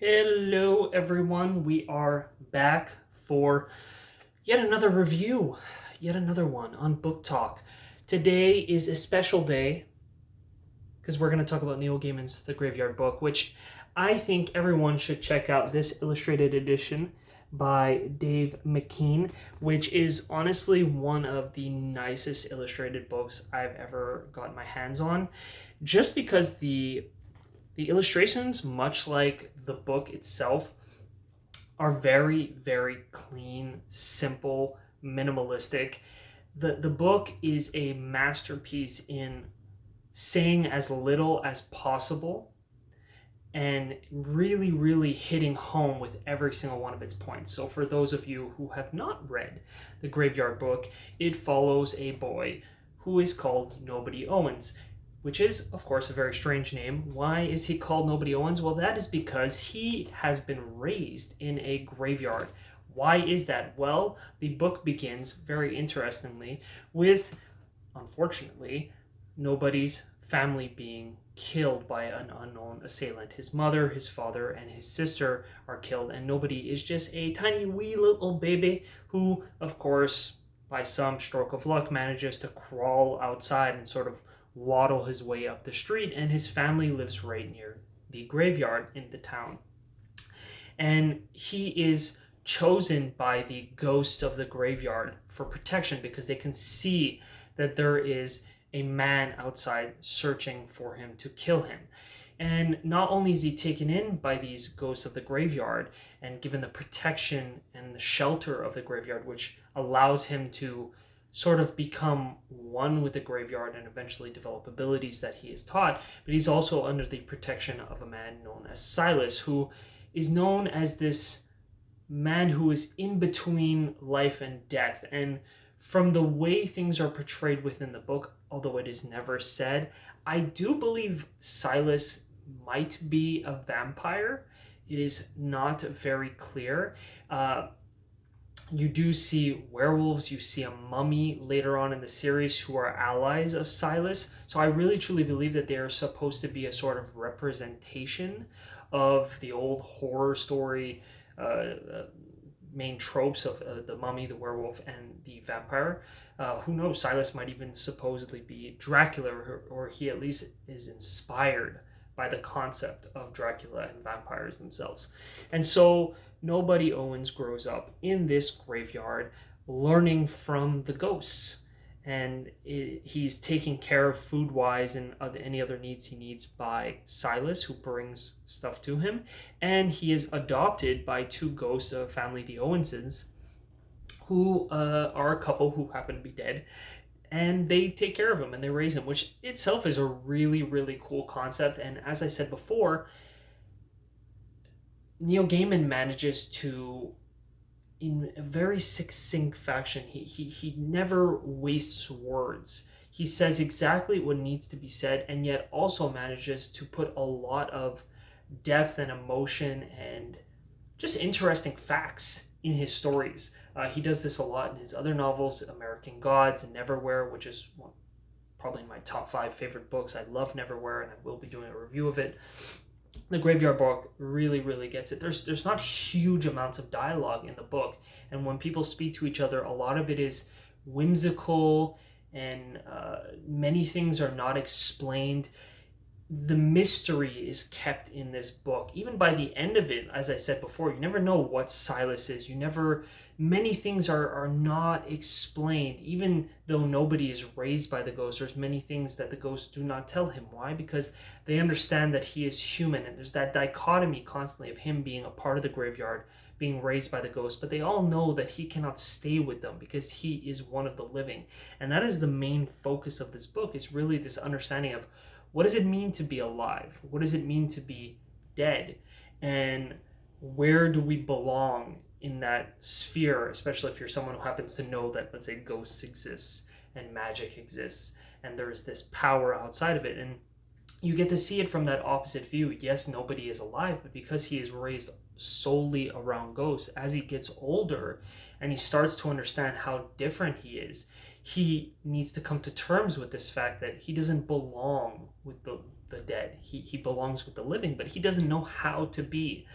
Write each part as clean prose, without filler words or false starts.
Hello, everyone. We are back for yet another review, yet another one on Book Talk. Today is a special day because we're going to talk about Neil Gaiman's The Graveyard Book, which I think everyone should check out this illustrated edition by Dave McKean, which is honestly one of the nicest illustrated books I've ever gotten my hands on, just because the illustrations, much like the book itself, are very, very clean, simple, minimalistic. The book is a masterpiece in saying as little as possible and really, really hitting home with every single one of its points. So for those of you who have not read The Graveyard Book, it follows a boy who is called Nobody Owens, which is, of course, a very strange name. Why is he called Nobody Owens? Well, that is because he has been raised in a graveyard. Why is that? Well, the book begins, very interestingly, with, unfortunately, Nobody's family being killed by an unknown assailant. His mother, his father, and his sister are killed, and Nobody is just a tiny wee little baby who, of course, by some stroke of luck, manages to crawl outside and sort of waddle his way up the street, and his family lives right near the graveyard in the town. And he is chosen by the ghosts of the graveyard for protection because they can see that there is a man outside searching for him to kill him. And not only is he taken in by these ghosts of the graveyard and given the protection and the shelter of the graveyard, which allows him to sort of become one with the graveyard and eventually develop abilities that he is taught, but he's also under the protection of a man known as Silas, who is known as this man who is in between life and death. And from the way things are portrayed within the book, although it is never said, I do believe Silas might be a vampire. It is not very clear. You do see werewolves, you see a mummy later on in the series who are allies of Silas. So I really truly believe that they are supposed to be a sort of representation of the old horror story main tropes of the mummy, the werewolf, and the vampire. Who knows, Silas might even supposedly be Dracula, or he at least is inspired by the concept of Dracula and vampires themselves. And so Nobody Owens grows up in this graveyard learning from the ghosts. And he's taken care of food-wise and any other needs he needs by Silas, who brings stuff to him. And he is adopted by two ghosts of family, the Owenses, who are a couple who happen to be dead. And they take care of him and they raise him, which itself is a really, really cool concept. And as I said before, Neil Gaiman manages to, in a very succinct fashion, he never wastes words. He says exactly what needs to be said, and yet also manages to put a lot of depth and emotion and just interesting facts in his stories. He does this a lot in his other novels, American Gods and Neverwhere, which is probably my top 5 favorite books. I love Neverwhere, and I will be doing a review of it. The Graveyard Book really, really gets it. There's not huge amounts of dialogue in the book, and when people speak to each other, a lot of it is whimsical, and many things are not explained. The mystery is kept in this book. Even by the end of it, as I said before, you never know what Silas is. Many things are not explained. Even though Nobody is raised by the ghost, there's many things that the ghosts do not tell him. Why? Because they understand that he is human, and there's that dichotomy constantly of him being a part of the graveyard, being raised by the ghost, but they all know that he cannot stay with them because he is one of the living. And that is the main focus of this book, is really this understanding of what does it mean to be alive? What does it mean to be dead? And where do we belong in that sphere, especially if you're someone who happens to know that, let's say, ghosts exist and magic exists and there's this power outside of it. And you get to see it from that opposite view. Yes, Nobody is alive, but because he is raised solely around ghosts, as he gets older and he starts to understand how different he is, he needs to come to terms with this fact that he doesn't belong with the the dead. He belongs with the living, but he doesn't know how to be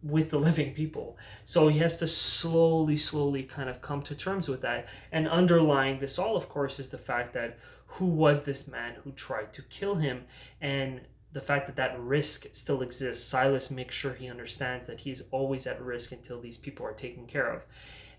with the living people. So he has to slowly kind of come to terms with that. And underlying this all, of course, is the fact that who was this man who tried to kill him? And the fact that that risk still exists. Silas makes sure he understands that he's always at risk until these people are taken care of.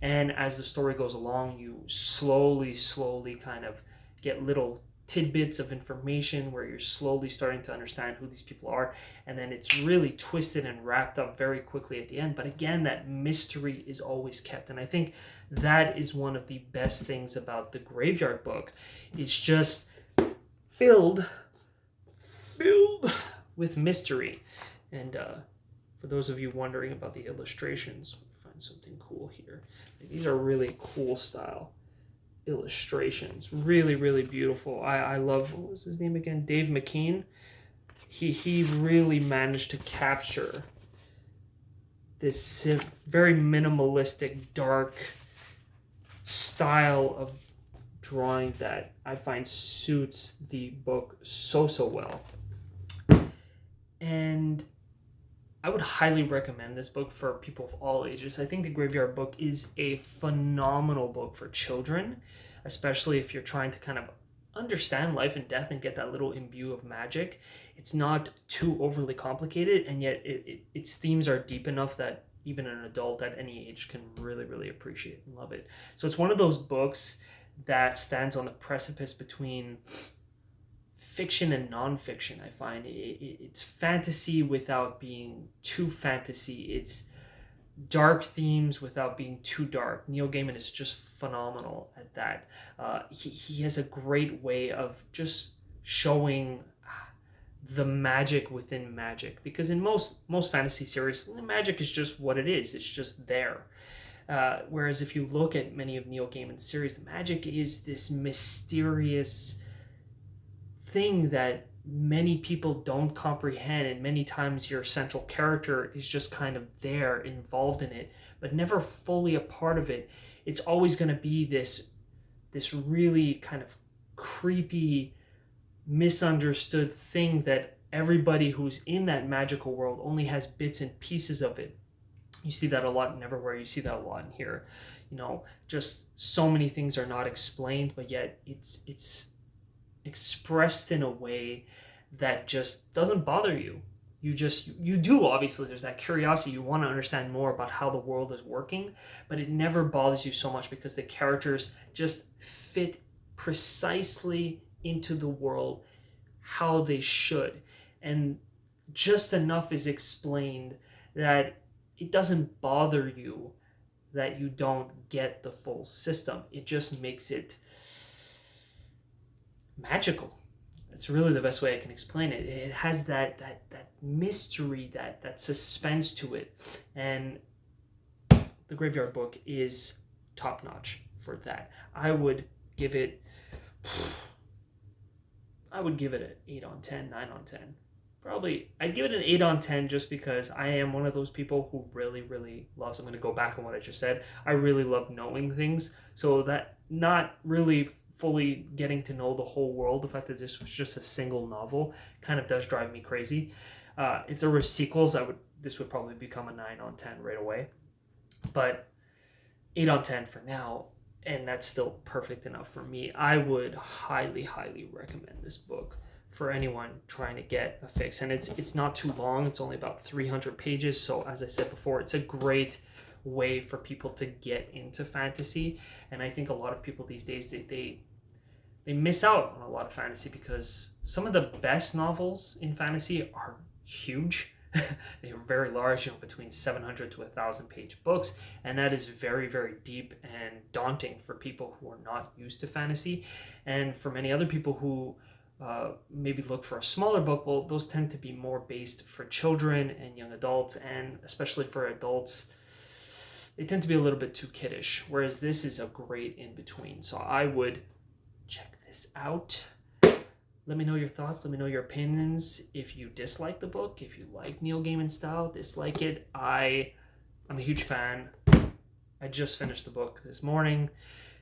And as the story goes along, you slowly kind of get little tidbits of information where you're slowly starting to understand who these people are, and then it's really twisted and wrapped up very quickly at the end. But again, that mystery is always kept, and I think that is one of the best things about the Graveyard Book. It's just filled with mystery. And for those of you wondering about the illustrations, we'll find something cool here. These are really cool style illustrations, really beautiful. I love, what was his name again, Dave McKean. He really managed to capture this very minimalistic, dark style of drawing that I find suits the book so well. And I would highly recommend this book for people of all ages. I think The Graveyard Book is a phenomenal book for children, especially if you're trying to kind of understand life and death and get that little imbue of magic. It's not too overly complicated, and yet its themes are deep enough that even an adult at any age can really appreciate and love it. So it's one of those books that stands on the precipice between fiction and nonfiction. I find it's fantasy without being too fantasy. It's dark themes without being too dark. Neil Gaiman is just phenomenal at that. He has a great way of just showing the magic within magic, because in most fantasy series, the magic is just what it is. It's just there. Whereas if you look at many of Neil Gaiman's series, the magic is this mysterious thing that many people don't comprehend, and many times your central character is just kind of there, involved in it, but never fully a part of it. It's always going to be this really kind of creepy, misunderstood thing that everybody who's in that magical world only has bits and pieces of it. You see that a lot in Neverwhere. You see that a lot in here. You know, just so many things are not explained, but yet it's expressed in a way that just doesn't bother you. You do, obviously, there's that curiosity. You want to understand more about how the world is working, but it never bothers you so much because the characters just fit precisely into the world how they should. And just enough is explained that it doesn't bother you that you don't get the full system. It just makes it magical. That's really the best way I can explain it. It has that mystery, that suspense to it, and The Graveyard Book is top notch for that. I would give it an 8 on 10, 9 on 10. Probably, I'd give it an 8 on 10 just because I am one of those people who really loves, I'm going to go back on what I just said, I really love knowing things, so that not really fully getting to know the whole world, the fact that this was just a single novel kind of does drive me crazy. If there were sequels, this would probably become a 9 on 10 right away. But 8 on 10 for now, and that's still perfect enough for me. I would highly recommend this book for anyone trying to get a fix. And it's not too long. It's only about 300 pages. So as I said before, it's a great way for people to get into fantasy. And I think a lot of people these days, they miss out on a lot of fantasy because some of the best novels in fantasy are huge. They are very large, between 700 to 1,000 page books, and that is very deep and daunting for people who are not used to fantasy. And for many other people who maybe look for a smaller book, well, those tend to be more based for children and young adults, and especially for adults, they tend to be a little bit too kiddish, whereas this is a great in-between. So I would check this out. Let me know your thoughts. Let me know your opinions. If you dislike the book, if you like Neil Gaiman's style, dislike it. I'm a huge fan. I just finished the book this morning.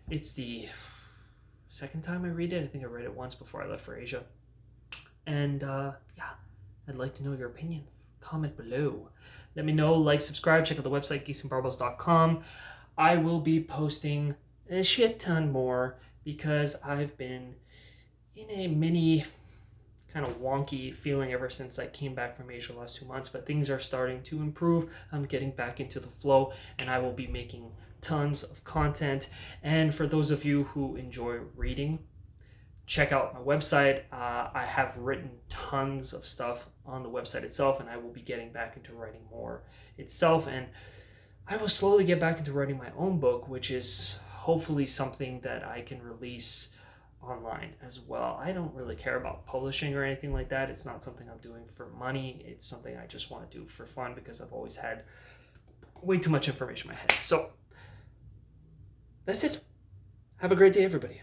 It's the second time I read it. I think I read it once before I left for Asia. And yeah, I'd like to know your opinions. Comment below. Let me know, like, subscribe, check out the website, GeeksnBarbells.com. I will be posting a shit ton more because I've been in a mini kind of wonky feeling ever since I came back from Asia the last 2 months, but things are starting to improve. I'm getting back into the flow, and I will be making tons of content. And for those of you who enjoy reading, check out my website. I have written tons of stuff on the website itself, and I will be getting back into writing more itself. And I will slowly get back into writing my own book, which is hopefully something that I can release online as well. I don't really care about publishing or anything like that. It's not something I'm doing for money. It's something I just want to do for fun because I've always had way too much information in my head. So that's it. Have a great day, everybody.